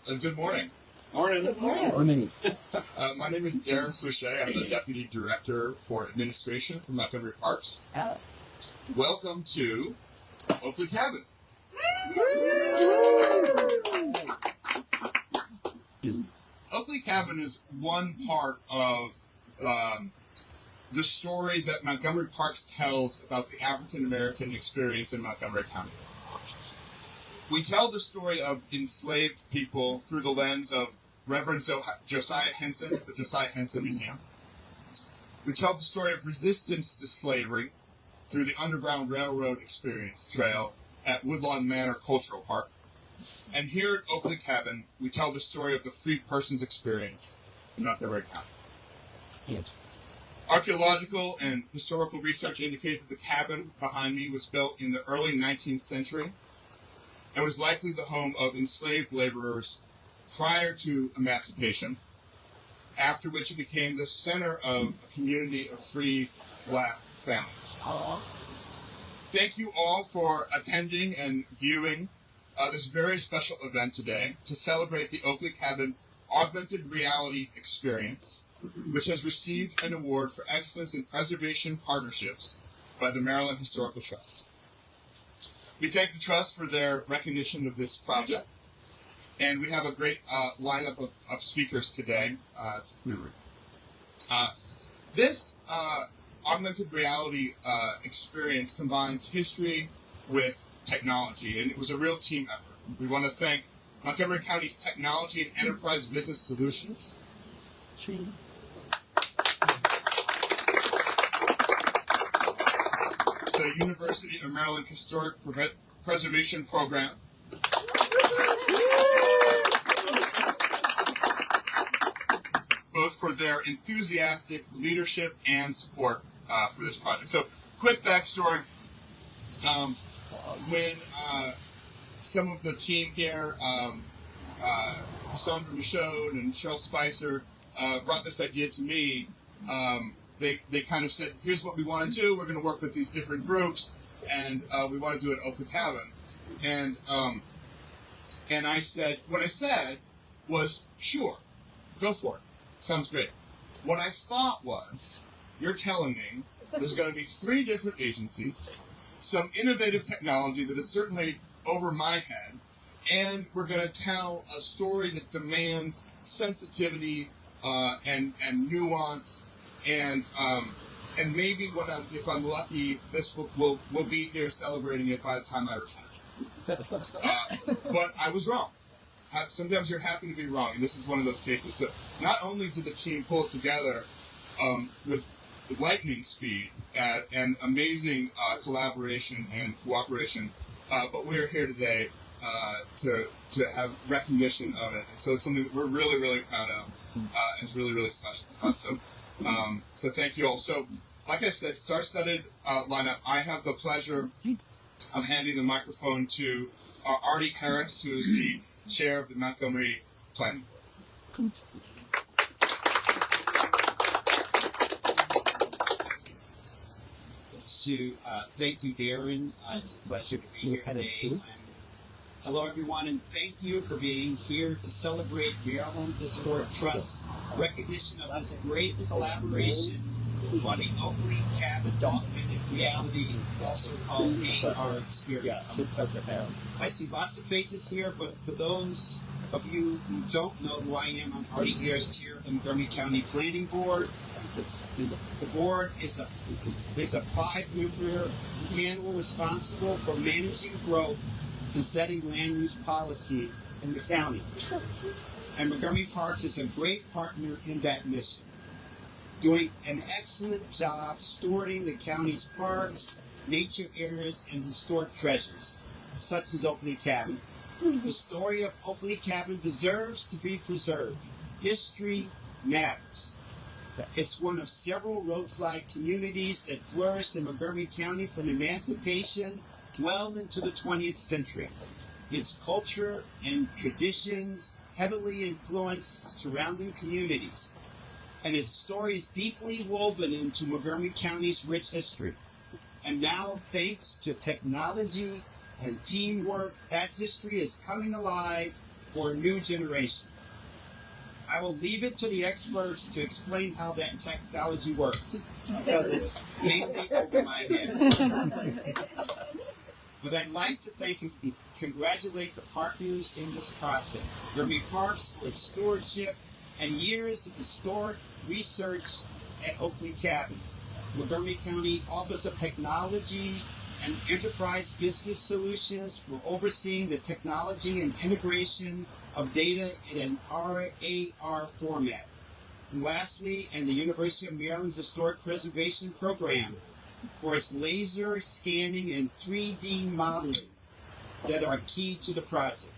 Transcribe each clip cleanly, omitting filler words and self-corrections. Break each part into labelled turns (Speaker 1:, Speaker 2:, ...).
Speaker 1: Good morning.
Speaker 2: Morning.
Speaker 3: Good morning.
Speaker 4: Morning.
Speaker 1: My name is Darren Fouché. I'm the Deputy Director for Administration for Montgomery Parks. Welcome to Oakley Cabin. Oakley Cabin is one part of the story that Montgomery Parks tells about the African American experience in Montgomery County. We tell the story of enslaved people through the lens of Reverend Josiah Henson at the Josiah Henson Museum. We tell the story of resistance to slavery through the Underground Railroad Experience Trail at Woodlawn Manor Cultural Park. And here at Oakley Cabin, we tell the story of the free person's experience in Montgomery County.
Speaker 4: Yes.
Speaker 1: Archaeological and historical research indicate that the cabin behind me was built in the early 19th century and was likely the home of enslaved laborers prior to emancipation, after which it became the center of a community of free black families. Thank you all for attending and viewing this very special event today to celebrate the Oakley Cabin Augmented Reality Experience, which has received an award for excellence in preservation partnerships by the Maryland Historical Trust. We thank the Trust for their recognition of this project, and we have a great lineup of speakers today. This augmented reality experience combines history with technology, and it was a real team effort. We want to thank Montgomery County's Technology and Enterprise Business Solutions, the University of Maryland Historic Preservation Program, both for their enthusiastic leadership and support for this project. So, quick backstory. When some of the team here, Cassandra Michaud and Cheryl Spicer, brought this idea to me, they kind of said, here's what we want to do. We're going to work with these different groups, and we want to do it at Oakley Cabin. And I said, what I said was, sure, go for it. Sounds great. What I thought was, you're telling me there's going to be 3 different agencies, some innovative technology that is certainly over my head, and we're going to tell a story that demands sensitivity and nuance, and maybe if I'm lucky, this will be here celebrating it by the time I retire. But I was wrong. Sometimes you're happy to be wrong, and this is one of those cases. So not only did the team pull it together with lightning speed and amazing collaboration and cooperation, but we're here today to have recognition of it. And so it's something that we're really, really proud of. It's really, really special to us. So thank you all. So, like I said, star-studded lineup. I have the pleasure of handing the microphone to Artie Harris, who is the chair of the Montgomery Planning Board.
Speaker 5: So, thank you, Darren. It's a pleasure to be here today. Hello, everyone, and thank you for being here to celebrate Maryland Historic Trust's recognition of this great collaboration on the Oakley Cabin Augmented Reality, also called AR Experience. I see lots of faces here, but for those of you who don't know who I am, I'm Artie Harris, chair of the Montgomery County Planning Board. The board is a 5-member panel responsible for managing growth and setting land use policy in the county. And Montgomery Parks is a great partner in that mission, doing an excellent job stewarding the county's parks, nature areas, and historic treasures, such as Oakley Cabin. The story of Oakley Cabin deserves to be preserved. History matters. It's one of several roadside communities that flourished in Montgomery County from emancipation well into the 20th century. Its culture and traditions heavily influenced surrounding communities, and its story is deeply woven into Montgomery County's rich history. And now, thanks to technology and teamwork, that history is coming alive for a new generation. I will leave it to the experts to explain how that technology works, because it's mainly over my head. But I'd like to thank and congratulate the partners in this project, Montgomery Parks for its stewardship and years of historic research at Oakley Cabin, Montgomery County Office of Technology and Enterprise Business Solutions for overseeing the technology and integration of data in an RAR format. And lastly, and the University of Maryland Historic Preservation Program for its laser scanning and 3D modeling that are key to the project.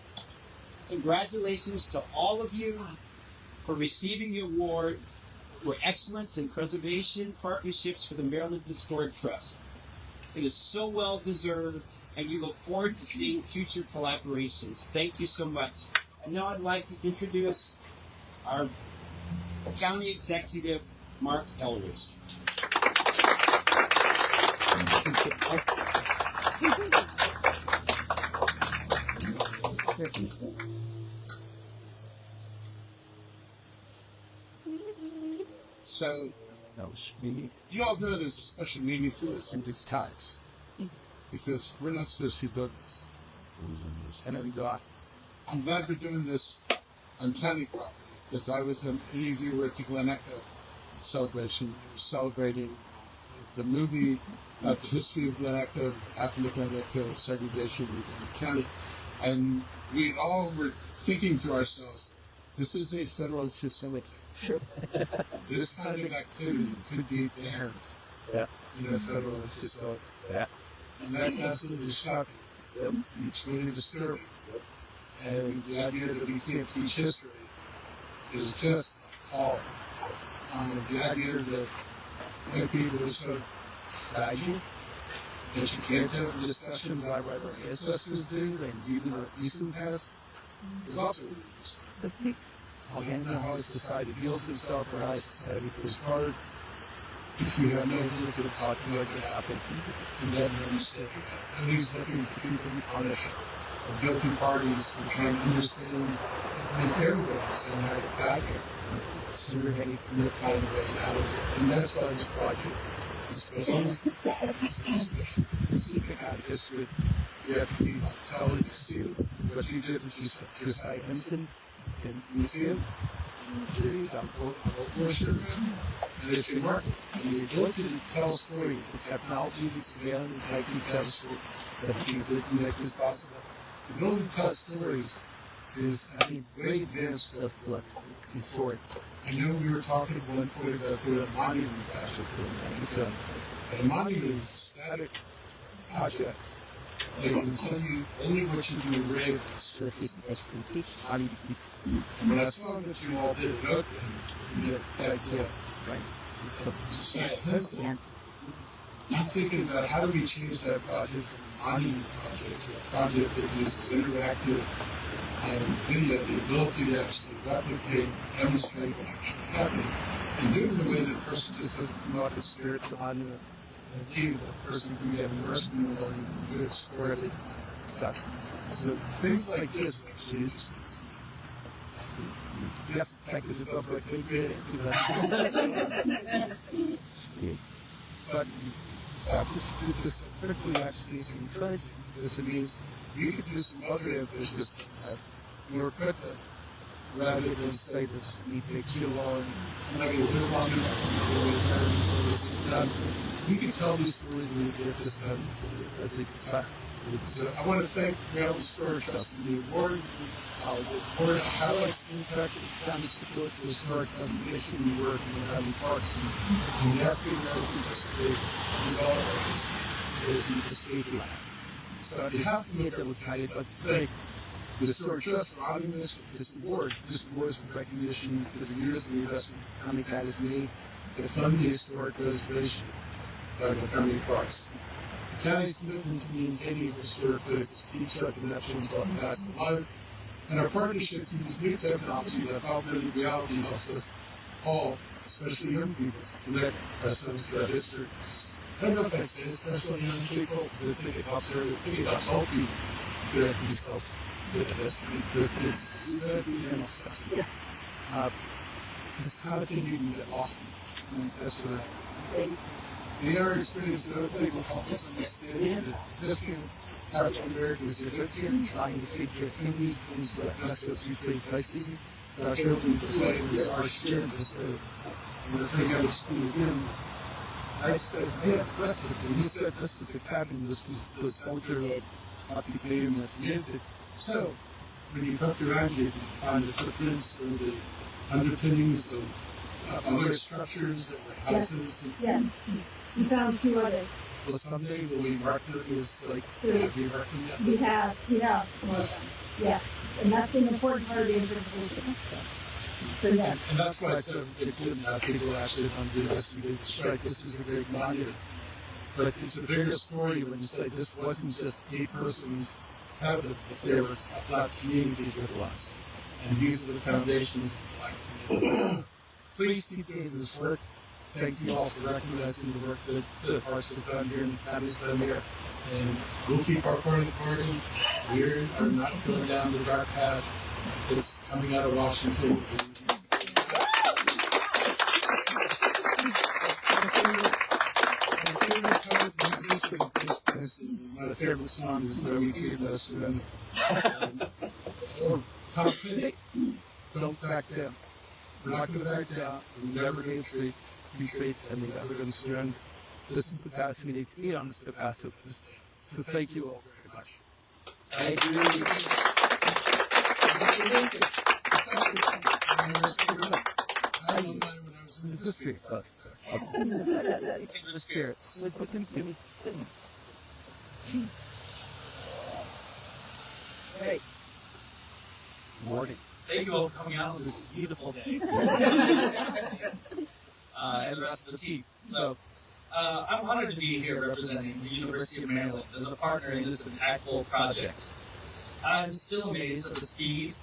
Speaker 5: Congratulations to all of you for receiving the award for Excellence in Preservation Partnerships for the Maryland Historic Trust. It is so well deserved, and we look forward to seeing future collaborations. Thank you so much. And now I'd like to introduce our County Executive, Mark Elrich.
Speaker 2: So, you all know there's a special meaning to this in these times, because we're not supposed to be doing this. And I'm glad we're doing this on county property, because I was in, any of you were at the Glen Echo celebration. We were celebrating the movie about the history of Glen Echo, happened to Glen Echo, segregation in the county. And we all were thinking to ourselves, this is a federal facility. This kind of activity could be banned in a federal facility. And that's absolutely shocking. And it's really disturbing. And the idea that we can't teach history is just appalling. The idea that young people are so fragile that you can't have a discussion about what our ancestors did and even our recent past is also really I don't know how society feels itself or how society goes hard if you have no ability to talk about what happened and then understand that. Nobody's looking for people to punish or guilty parties. We're trying to understand and make everybody understand how to get back here. So we're going to find a way out of it. And that's why this project is special. This is the kind of history we have to keep on telling. You see what you did with Josiah Henson in the museum, the Worcester Room, and it's remarkable. And the ability to tell stories, the technology that's available, I can tell stories that to make this possible. The ability to tell stories is, I think, way advanced before it. I know we were talking at one point about the monument project, but a monument is a static object. They can tell you only what you can engrave on the surface of what's complete. And when I saw what you all did at Oakley, you get that idea, right? So I'm thinking about how do we change that project from a monument project to a project that uses interactive and video, the ability to actually replicate, demonstrate what actually happened, and do it in a way that a person just doesn't come up and stare at the monument and leave. The person can get immersed in the learning and do it historically. So things like this are actually interesting. Yes, the tech is above what we did. But this critically actually is encouraging, because it means we could do some other ambitious things more quickly, rather than say this takes too long. I'm not going to live long enough before this is done. We can tell these stories when we get this done. I think it's time. So I want to thank Maryland Historic Trust for the award. The award highlights the impact of the county's support for historic preservation and work in Montgomery Parks and the African American history is all of our history. It is in the state lab. So on behalf of the Montgomery County, I'd like to thank the Historic Trust for honoring us with this award. This award is a recognition for the years of investment the county has made to fund the historic preservation of Montgomery Parks. The county's commitment to maintaining historic places keeps our connections to our past alive, and our partnership to use new technology like augmented reality helps us all, especially young people, to connect ourselves to our history. I don't know if I'd say especially young people, because I think it helps all people connect themselves to the history because it's so inaccessible. It's the kind of thing you can get lost in. And that's what I think. The AR experience at Oakley will help us understand the history of African Americans who lived here, trying to feed their families, things like necessary places. Our children to say is our shared history. And the thing I was doing again, I had a question. When you said this was the cabin, this was the center of occupation and community. So, when you looked around you, did you find the footprints or the underpinnings of other structures that were houses?
Speaker 3: Yes. We found 2 others.
Speaker 2: Well, someday will we mark them as like, have you marked them yet?
Speaker 3: We have one of them. Yes. And that's an important part of the interpretation. So, yeah.
Speaker 2: And that's why it's so important to have people actually come do this and do this right. This is a great monument. But it's a bigger story when you say this wasn't just a person's cabin, but there was a black community with us. And these are the foundations of the black community. Please keep doing this work. Thank you all for recognizing the work that the Parks has done here and the county's done here. And we'll keep our part of the party. We are not going down the dark path that's coming out of Washington. My favorite song is "No We Treat Less Surrender." Top 10, don't back down. We're not going to back down. We're never going to retreat, and we're never going to surrender. This is the path we need to be on. This is the path of this day. So thank you all very much.
Speaker 5: Thank you.
Speaker 2: I don't know when I was in the history club.
Speaker 5: Kindred spirits. Hey,
Speaker 2: Morning.
Speaker 5: thank you all for coming out on this beautiful day. And the rest of the team. So, I'm honored to be here representing the University of Maryland as a partner in this impactful project. I'm still amazed at the speed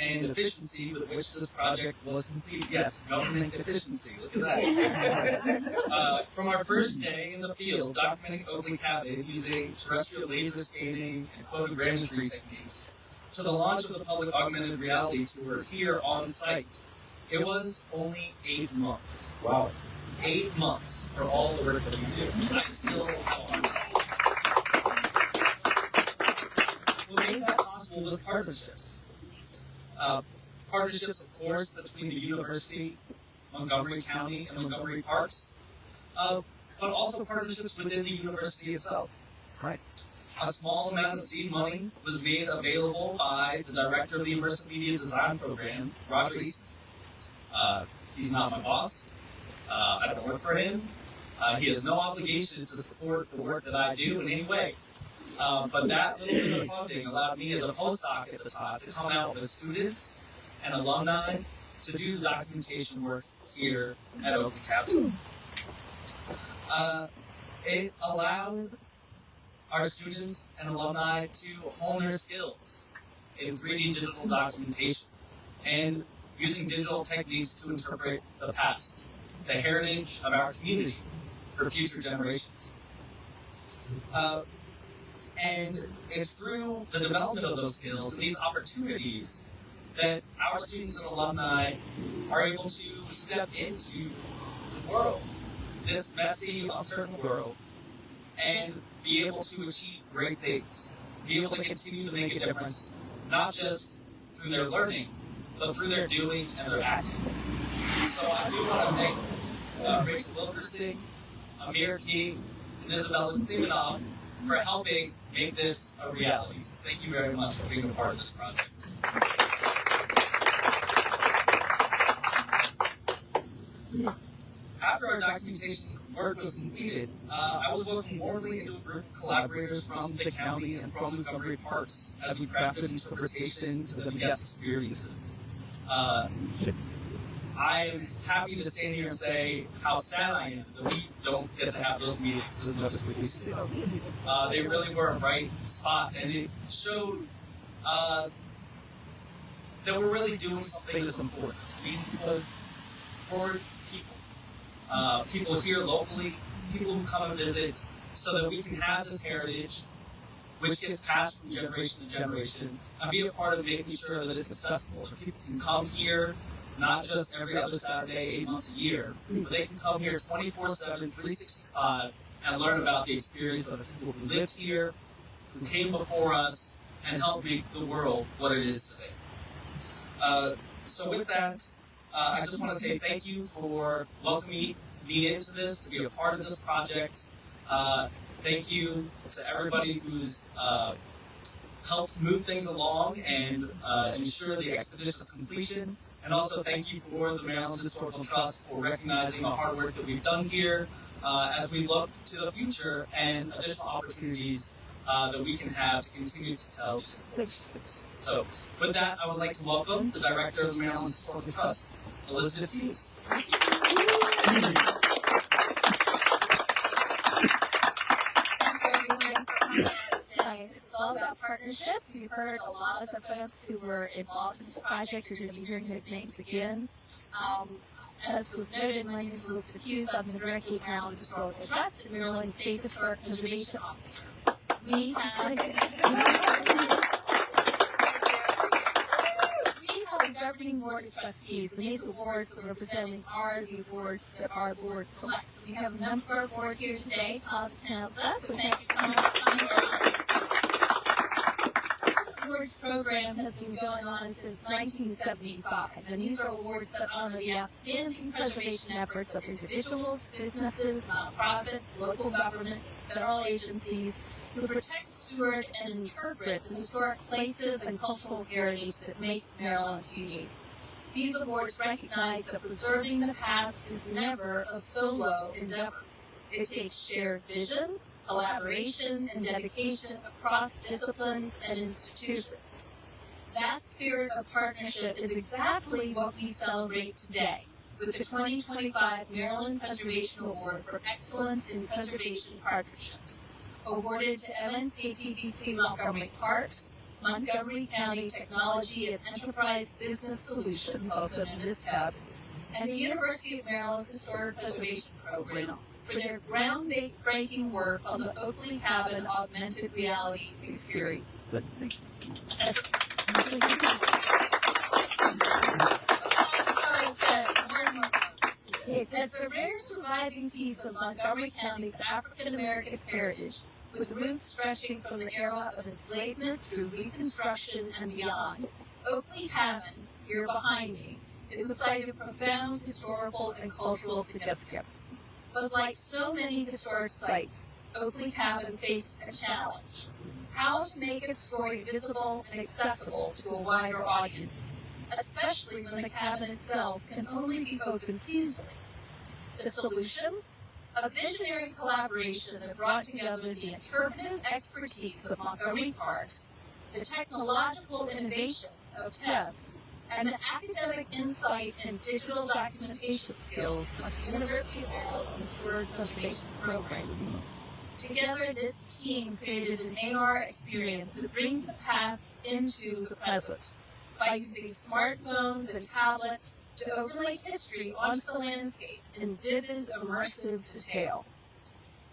Speaker 5: and efficiency with which this project was completed. Yes, government efficiency. Look at that. From our first day in the field, documenting Oakley Cabin using terrestrial laser scanning and photogrammetry techniques, to the launch of the public augmented reality tour here on site, it was only 8 months.
Speaker 2: Wow.
Speaker 5: 8 months for all the work that we do. I still want. What made that possible was partnerships. Partnerships, of course, between the university, Montgomery County, and Montgomery Parks, but also partnerships within the university itself.
Speaker 2: Right.
Speaker 5: A small amount of seed money was made available by the director of the Immersive Media Design Program, Roger Eastman. He's not my boss. I don't work for him. He has no obligation to support the work that I do in any way. But that little bit of funding allowed me as a postdoc at the time to come out with students and alumni to do the documentation work here at Oakley Cabin. It allowed our students and alumni to hone their skills in 3D digital documentation and using digital techniques to interpret the past, the heritage of our community for future generations. And it's through the development of those skills and these opportunities that our students and alumni are able to step into the world, this messy, uncertain world, and be able to achieve great things, be able to continue to make a difference, not just through their learning, but through their doing and their acting. So I do want to thank Rachel Wilkerson, Amir King, and Isabella Klimanov for helping make this a reality. So thank you very much for being a part of this project. After our documentation work was completed, I was welcomed warmly into a group of collaborators from the county and from Montgomery Parks as we crafted interpretations and guest experiences. I am happy to stand here and say how sad I am that we don't get to have those meetings. They really were a bright spot, and it showed that we're really doing something that's important. I mean, for people, people here locally, people who come and visit, so that we can have this heritage
Speaker 4: which gets passed from generation to generation, and be a part of making sure that it's accessible, that people can come here not just every other Saturday, 8 months a year, but they can come here 24/7, 365, and learn about the experience of the people who lived here, who came before us, and helped make the world what it is today. So with that, I just want to say thank you for welcoming me into this, to be a part of this project. Thank you to everybody who's helped move things along and ensure the expeditious completion. And also thank you for the Maryland Historical Trust for recognizing the hard work that we've done here as we look to the future and additional opportunities that we can have to continue to tell these stories. So with that, I would like to welcome the Director of the Maryland Historical Trust, Elizabeth Hughes. Thank you.
Speaker 6: Thank you, everyone, for coming out today. This is all about partnerships. We've heard a lot of the folks who were involved in this project. You're going to be hearing those names again. As was noted, my name is Elizabeth Hughes. I'm the Director of the Maryland Historical Trust and Maryland State Historic Preservation Officer. We have a governing board of trustees, and these awards that we're presenting are the awards that our board selects. So we have a member of our board here today, Tom Townsend, so thank you, Tom, for coming down. This awards program has been going on since 1975, and these are awards that honor the outstanding preservation efforts of individuals, businesses, nonprofits, local governments, federal agencies, who protect, steward, and interpret the historic places and cultural heritage that make Maryland unique. These awards recognize that preserving the past is never a solo endeavor. It takes shared vision, collaboration, and dedication across disciplines and institutions. That spirit of partnership is exactly what we celebrate today with the 2025 Maryland Preservation Award for Excellence in Preservation Partnerships, awarded to M-NCPPC Montgomery Parks, Montgomery County Technology and Enterprise Business Solutions, also known as TEBS, and the University of Maryland Historic Preservation Program for their groundbreaking work on the Oakley Cabin Augmented Reality experience. It's a rare surviving piece of Montgomery County's African American heritage, with roots stretching from the era of enslavement through Reconstruction and beyond. Oakley Cabin, here behind me, is a site of profound historical and cultural significance. But like so many historic sites, Oakley Cabin faced a challenge: how to make its story visible and accessible to a wider audience, especially when the cabin itself can only be opened seasonally. The solution? A visionary collaboration that brought together the interpretive expertise of Montgomery Parks, the technological innovation of TEBS, and the academic insight and digital documentation skills of the University of Maryland's Historic Preservation Program. Together, this team created an AR experience that brings the past into the present by using smartphones and tablets to overlay history onto the landscape in vivid, immersive detail.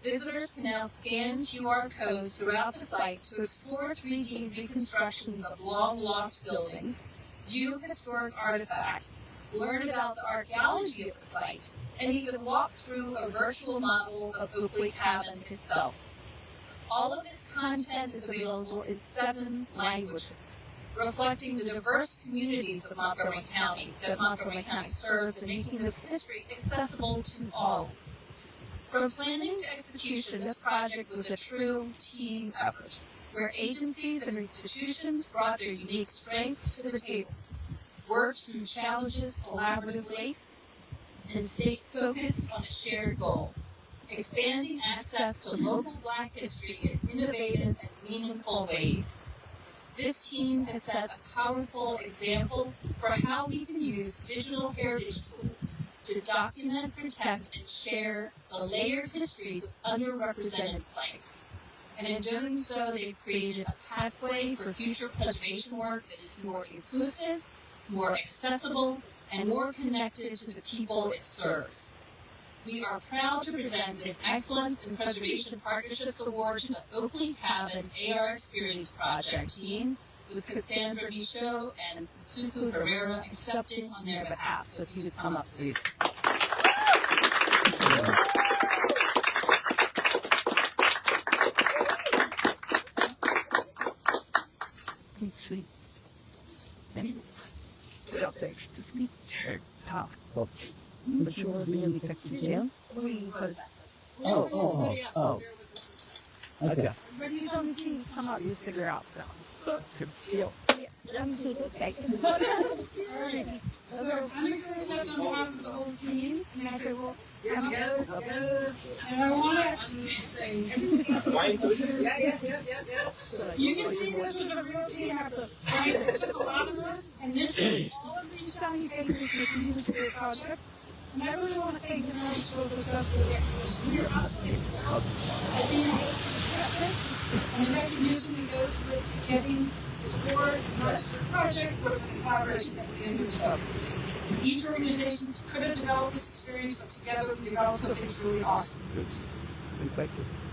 Speaker 6: Visitors can now scan QR codes throughout the site to explore 3D reconstructions of long-lost buildings, view historic artifacts, learn about the archaeology of the site, and even walk through a virtual model of Oakley Cabin itself. All of this content is available in 7 languages, reflecting the diverse communities of Montgomery County that Montgomery County serves and making this history accessible to all. From planning to execution, this project was a true team effort, where agencies and institutions brought their unique strengths to the table, worked through challenges collaboratively, and stayed focused on a shared goal: expanding access to local Black history in innovative and meaningful ways. This team has set a powerful example for how we can use digital heritage tools to document, protect, and share the layered histories of underrepresented sites. And in doing so, they've created a pathway for future preservation work that is more inclusive, more accessible, and more connected to the people it serves. we are proud to present this Excellence in Preservation Partnerships Award to the Oakley Cabin AR Experience Project team, with Cassandra Michaud and Tsuku Herrera accepting on their behalf. So if you could come up, please.
Speaker 3: Sweet. Without thanks to speak, top. But you're being picked Jim? Oh. Okay. Everybody's on the team. Come out, you stick your out so. Chill. Let me see the cake. Alright. So I'm going to accept on behalf of the whole team. And I say, well, I'm good. And I want to. You can see this was a real team effort. Right? It took a lot of us, and this is all of these family faces that came into this project. And I really want to thank the Northern Historical Trust for the recognition. We are absolutely proud of being able to accept this, and the recognition that goes with getting this award, not just for the project, but for the collaboration that we undertook. Each organization could have developed this experience, but together we developed something truly awesome.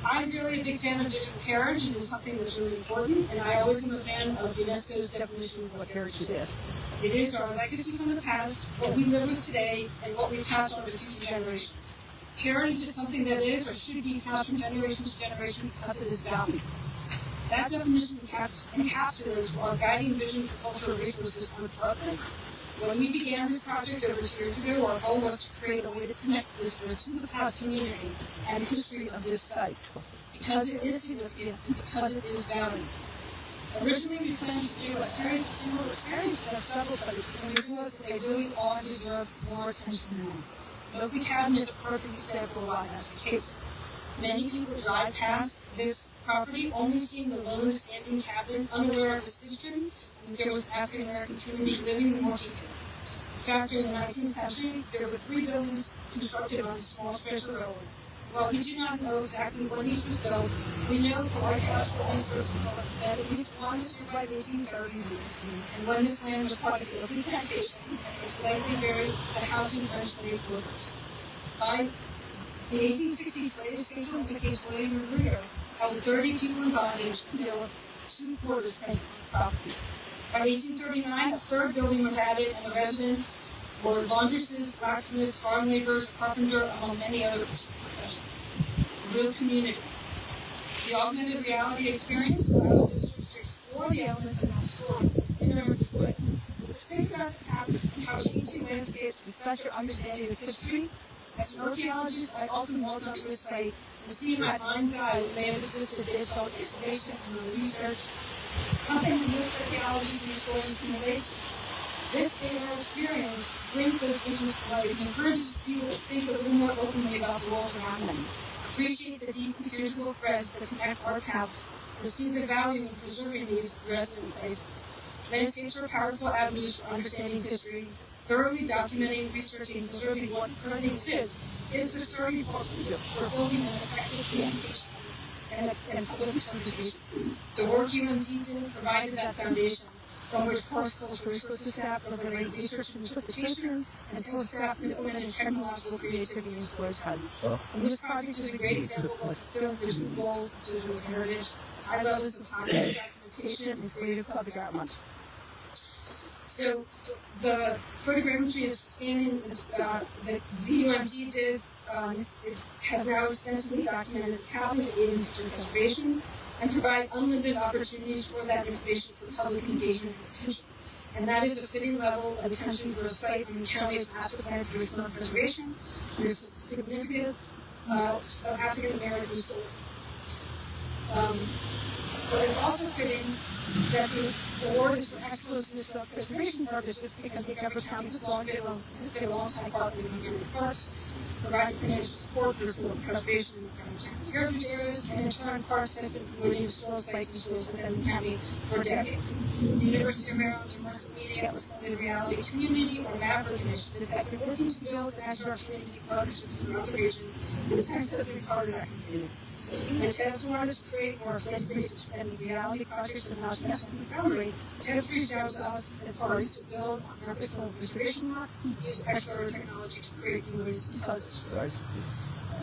Speaker 3: I'm really a big fan of digital heritage, and it's something that's really important, and I always am a fan of UNESCO's definition of what heritage is. It is our legacy from the past, what we live with today, and what we pass on to future generations. Heritage is something that is or should be passed from generation to generation because it is valued. That definition encapsulates our guiding vision for cultural resources on the department. When we began this project over 2 years ago, our goal was to create a way to connect visitors to the past community and the history of this site, because it is significant and because it is valued. Originally, we planned to do a series of single experiences and several studies, and we realized that they really all deserve more attention now. Oakley Cabin is a perfect example of why that's the case. Many people drive past this property only seeing the lone standing cabin, unaware of its history, and that there was an African American community living and working here. In fact, during the 19th century, there were 3 buildings constructed on a small stretch of road. While we do not know exactly when each was built, we know from archaeological research that at least one was here by the 1830s, and when this land was part of the Oakley plantation, it was likely buried at housing French slave workers. By the 1860 slave schedule indicates William Revere held 30 people in bondage, and there were 2 quarters present on the property. By 1839, a 3rd building was added, and the residents were laundresses, blacksmiths, farm laborers, carpenter, among many other professions. A real community. The augmented reality experience allows visitors to explore the elements of that story in their own way. To think about the past and how changing landscapes reflect your understanding of history. As an archaeologist, I often walk onto a site and see in my mind's eye what may have existed based on excavations and research, something that most archaeologists and historians can relate to. This AR experience brings those visions to life and encourages people to think a little more openly about the world around them, appreciate the deep intangible threads that connect our paths, and see the value in preserving these resident places. Landscapes are powerful avenues for understanding history. Thoroughly documenting, researching, and preserving what currently exists is the starting point for building an effective communication and public interpretation. The work UMD did provided that foundation, from which Parks Cultural Resources staff overlaid research and interpretation, until staff implemented technological creativity and storytelling. And this project is a great example of fulfilling the 2 goals of digital heritage: high levels of content documentation and creative public outreach. So the photogrammetry is scanning that the UMD did has now extensively documented the cabin to aid in future preservation and provide unlimited opportunities for that information for public engagement in the future. And that is a fitting level of attention for a site on the county's master plan for historic preservation and a significant African American story. But it's also fitting that the award is for excellence in historic preservation purposes because Montgomery County has been a long-time partner with Montgomery Parks, providing financial support for historic preservation in Montgomery County heritage areas, and in turn, Parks has been promoting historic sites and stores within the county for decades. The University of Maryland's Immersive Media Augmented Reality Community, or Maverick Initiative, has been working to build and exert community partnerships throughout the region, and Texas has been part of that community. And TEBS wanted to create more place-based extended reality projects in Montgomery Montgomery. TEBS reached out to us and parties to build on our physical preservation work, use XR technology to create new ways to tell those stories.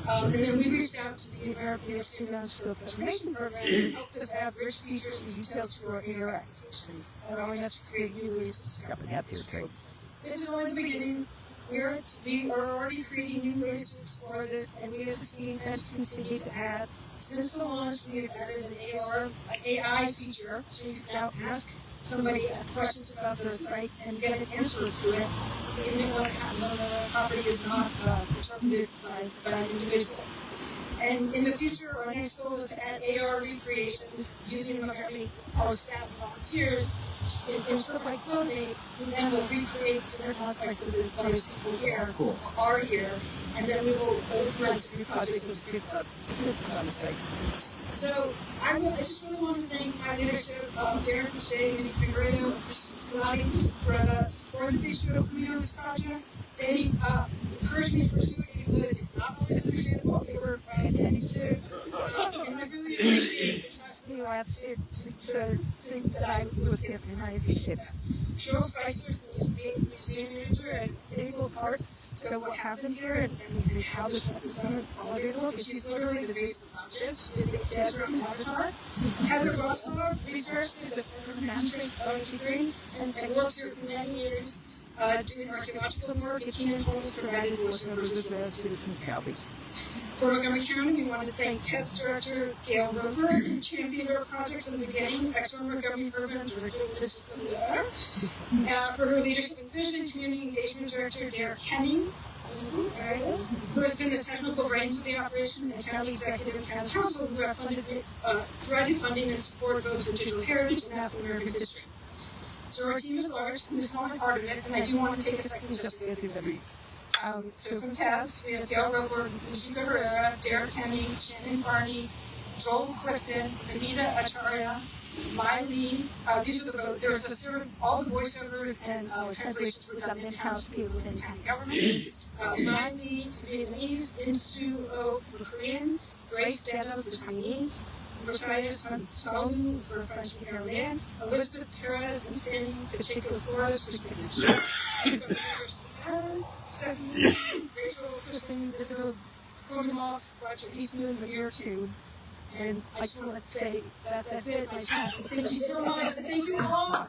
Speaker 3: And then we reached out to the American University of Maryland Preservation Program and helped us add rich features and details to our AR applications, allowing us to create new ways to discover that history. This is only the beginning. We are already creating new ways to explore this, and we as a team plan to continue to add. Since the launch, we have added an AI feature, so you can now ask somebody questions about the site and get an answer to it, even if what happened on the property is not interpreted by an individual. And in the future, our next goal is to add AR recreations using Montgomery Parks staff and volunteers in by clothing, and then we'll recreate different aspects of the place people here are here, and then we will implement different projects into different sites. So I just really want to thank my leadership, Darren Fichet, Minnie Figueredo, and Christine Pilati for the support that they showed for me on this project. They encouraged me to pursue it, even though I did not always understand what we were intending to do. And I really appreciate the trust in the attitude that I was given, and I appreciate that. Cheryl Spicer is the museum manager at Integral Park, so what happened here and how this was done at all available, because she's literally the face of the project. She's the desert avatar. Heather Rossler researched the former master's degree and worked here for many years. Doing archaeological work at Keenan Homes, providing voice members as well as students from Calvi. For Montgomery County, we want to thank TEBS Director Gail Roper, who championed our project from the beginning, excellent Montgomery Program Director for her leadership and vision, Community Engagement Director Derek Kenny, who has been the technical brains of the operation, and County Executive and County Council, who have provided funding and support both for digital heritage and African American history. So our team is large, and this is only part of it, and I do want to take a second just to go through them. So from TEBS, we have Gail Roper, Mizuka Herrera, Derek Henry, Shannon Barney, Joel Clifton, Anita Acharya, Mai Lee. These are there was a sort of all the voiceovers and translations were done in-house people within county government. Mai Lee for Vietnamese, In Su O for Korean, Grace Deva for Chinese, Matthias Salu for French and Aramaic, Elizabeth Perez and Sandy Pacheco Flores for Spanish. Stephanie, Rachel Kristen, Isabel Kromenhoff, Roger Eastman, Maria Cube. And I just want to say that that's it. Thank you so much. Thank you all.